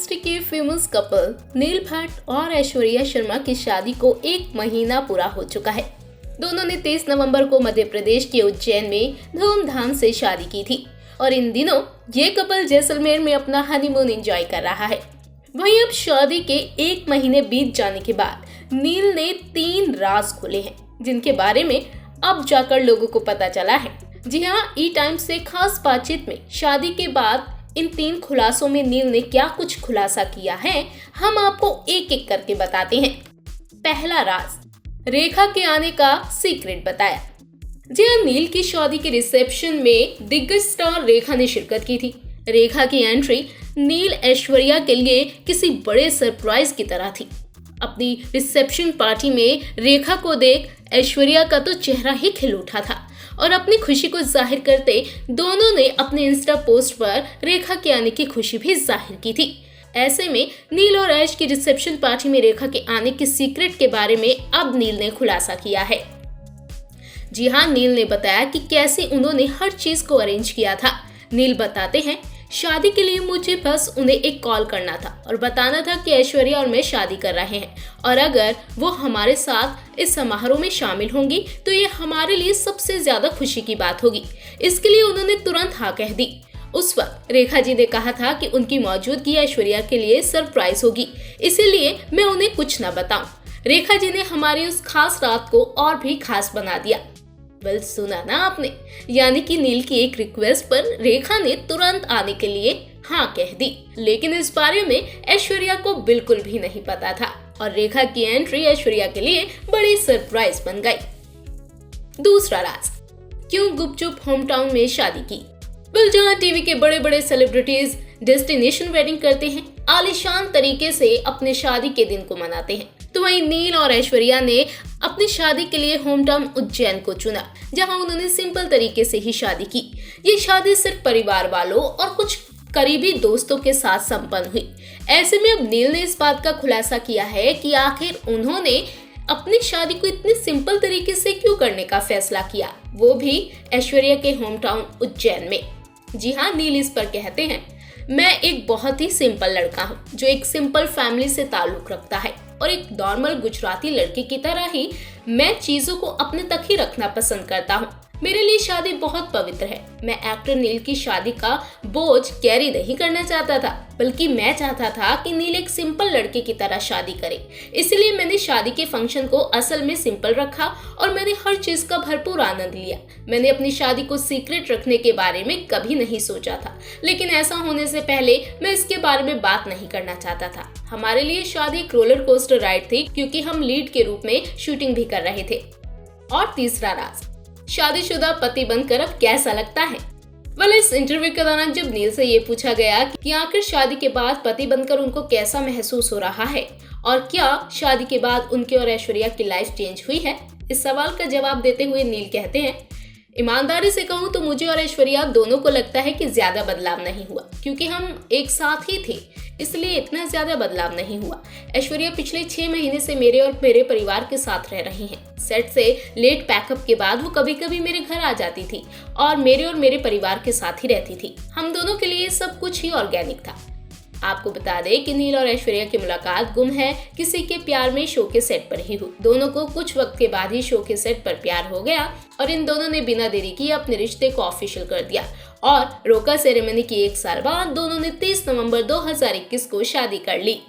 Industry के famous couple नील भट्ट और ऐश्वर्या शर्मा की शादी को 1 महीना पूरा हो चुका है। दोनों ने 23 नवंबर को मध्य प्रदेश के उज्जैन में धूमधाम से शादी की थी और इन दिनों ये कपल जैसलमेर में अपना हनीमून एंजॉय कर रहा है। वहीं अब शादी के 1 महीने बीत जाने के बाद नील ने 3 राज खोले हैं, जिनके बारे में अब जाकर लोगों को पता चला है। जी हाँ, ई टाइम्स से खास बातचीत में शादी के बाद इन 3 खुलासों में नील ने क्या कुछ खुलासा किया है, हम आपको एक एक करके बताते हैं। पहला राज, रेखा के आने का सीक्रेट बताया। जी हाँ, नील की शादी के रिसेप्शन में दिग्गज स्टार रेखा ने शिरकत की थी। रेखा की एंट्री नील ऐश्वर्या के लिए किसी बड़े सरप्राइज की तरह थी। अपनी रिसेप्शन पार्टी में रेखा को देख ऐश्वर्या का तो चेहरा ही खिल उठा था और अपनी खुशी को जाहिर करते दोनों ने अपने इंस्टा पोस्ट पर रेखा के आने की खुशी भी जाहिर की थी। ऐसे में नील और ऐश की रिसेप्शन पार्टी में रेखा के आने के सीक्रेट के बारे में अब नील ने खुलासा किया है। जी हाँ, नील ने बताया कि कैसे उन्होंने हर चीज को अरेंज किया था। नील बताते हैं, शादी के लिए मुझे बस उन्हें एक कॉल करना था और बताना था कि ऐश्वर्या और मैं शादी कर रहे हैं और अगर वो हमारे साथ इस समारोह में शामिल होंगी तो ये हमारे लिए सबसे ज्यादा खुशी की बात होगी। इसके लिए उन्होंने तुरंत हाँ कह दी। उस वक्त रेखा जी ने कहा था कि उनकी मौजूदगी ऐश्वर्या के लिए सरप्राइज होगी, इसीलिए मैं उन्हें कुछ न बताऊं। रेखा जी ने हमारी उस खास रात को और भी खास बना दिया। वेल, सुना ना आपने, यानी कि नील की एक रिक्वेस्ट पर रेखा ने तुरंत आने के लिए हाँ कह दी। लेकिन इस बारे में ऐश्वर्या को बिल्कुल भी नहीं पता था और रेखा की एंट्री ऐश्वर्या के लिए बड़ी सरप्राइज बन गई। दूसरा राज, क्यों गुपचुप होम टाउन में शादी की। वेल, जहाँ टीवी के बड़े बड़े सेलिब्रिटीज डेस्टिनेशन वेडिंग करते हैं, आलीशान तरीके से अपने शादी के दिन को मनाते हैं, तो वहीं नील और ऐश्वर्या ने अपनी शादी के लिए होम टाउन उज्जैन को चुना, जहां उन्होंने सिंपल तरीके से ही शादी की। ये शादी सिर्फ परिवार वालों और कुछ करीबी दोस्तों के साथ संपन्न हुई। ऐसे में अब नील ने इस बात का खुलासा किया है कि आखिर उन्होंने अपनी शादी को इतने सिंपल तरीके से क्यों करने का फैसला किया, वो भी ऐश्वर्या के होम टाउन उज्जैन में। जी हाँ, नील इस पर कहते हैं, मैं एक बहुत ही सिंपल लड़का हूँ जो एक सिंपल फैमिली से ताल्लुक रखता है और एक नॉर्मल गुजराती लड़के की तरह ही मैं चीजों को अपने तक ही रखना पसंद करता हूँ। मेरे लिए शादी बहुत पवित्र है। मैं एक्टर नील की शादी का बोझ कैरी नहीं करना चाहता था, बल्कि मैं चाहता था कि नील एक सिंपल लड़के की तरह शादी करे। इसलिए मैंने शादी के फंक्शन को असल में सिंपल रखा और मैंने हर चीज का भरपूर आनंद लिया। मैंने अपनी शादी को सीक्रेट रखने के बारे में कभी नहीं सोचा था, लेकिन ऐसा होने से पहले मैं इसके बारे में बात नहीं करना चाहता था। हमारे लिए शादी एक रोलर कोस्टर राइड थी, क्योंकि हम लीड के रूप में शूटिंग भी कर रहे थे। और तीसरा राज, शादीशुदा पति बनकर अब कैसा लगता है। वेल, इस इंटरव्यू के दौरान जब नील से ये पूछा गया कि आखिर शादी के बाद पति बनकर उनको कैसा महसूस हो रहा है और क्या शादी के बाद उनके और ऐश्वर्या की लाइफ चेंज हुई है, इस सवाल का जवाब देते हुए नील कहते हैं, ईमानदारी से कहूँ तो मुझे और ऐश्वर्या दोनों को लगता है कि ज्यादा बदलाव नहीं हुआ, क्योंकि हम एक साथ ही थे, इसलिए इतना ज्यादा बदलाव नहीं हुआ। ऐश्वर्या पिछले 6 महीने से मेरे और मेरे परिवार के साथ रह रही हैं। सेट से लेट पैकअप के बाद वो कभी कभी मेरे घर आ जाती थी और मेरे परिवार के साथ ही रहती थी। हम दोनों के लिए सब कुछ ही ऑर्गेनिक था। आपको बता दें कि नील और ऐश्वर्या की मुलाकात गुम है किसी के प्यार में शो के सेट पर ही हुई। दोनों को कुछ वक्त के बाद ही शो के सेट पर प्यार हो गया और इन दोनों ने बिना देरी किए अपने रिश्ते को ऑफिशियल कर दिया और रोका सेरेमनी की 1 साल बाद दोनों ने 30 नवंबर 2021 को शादी कर ली।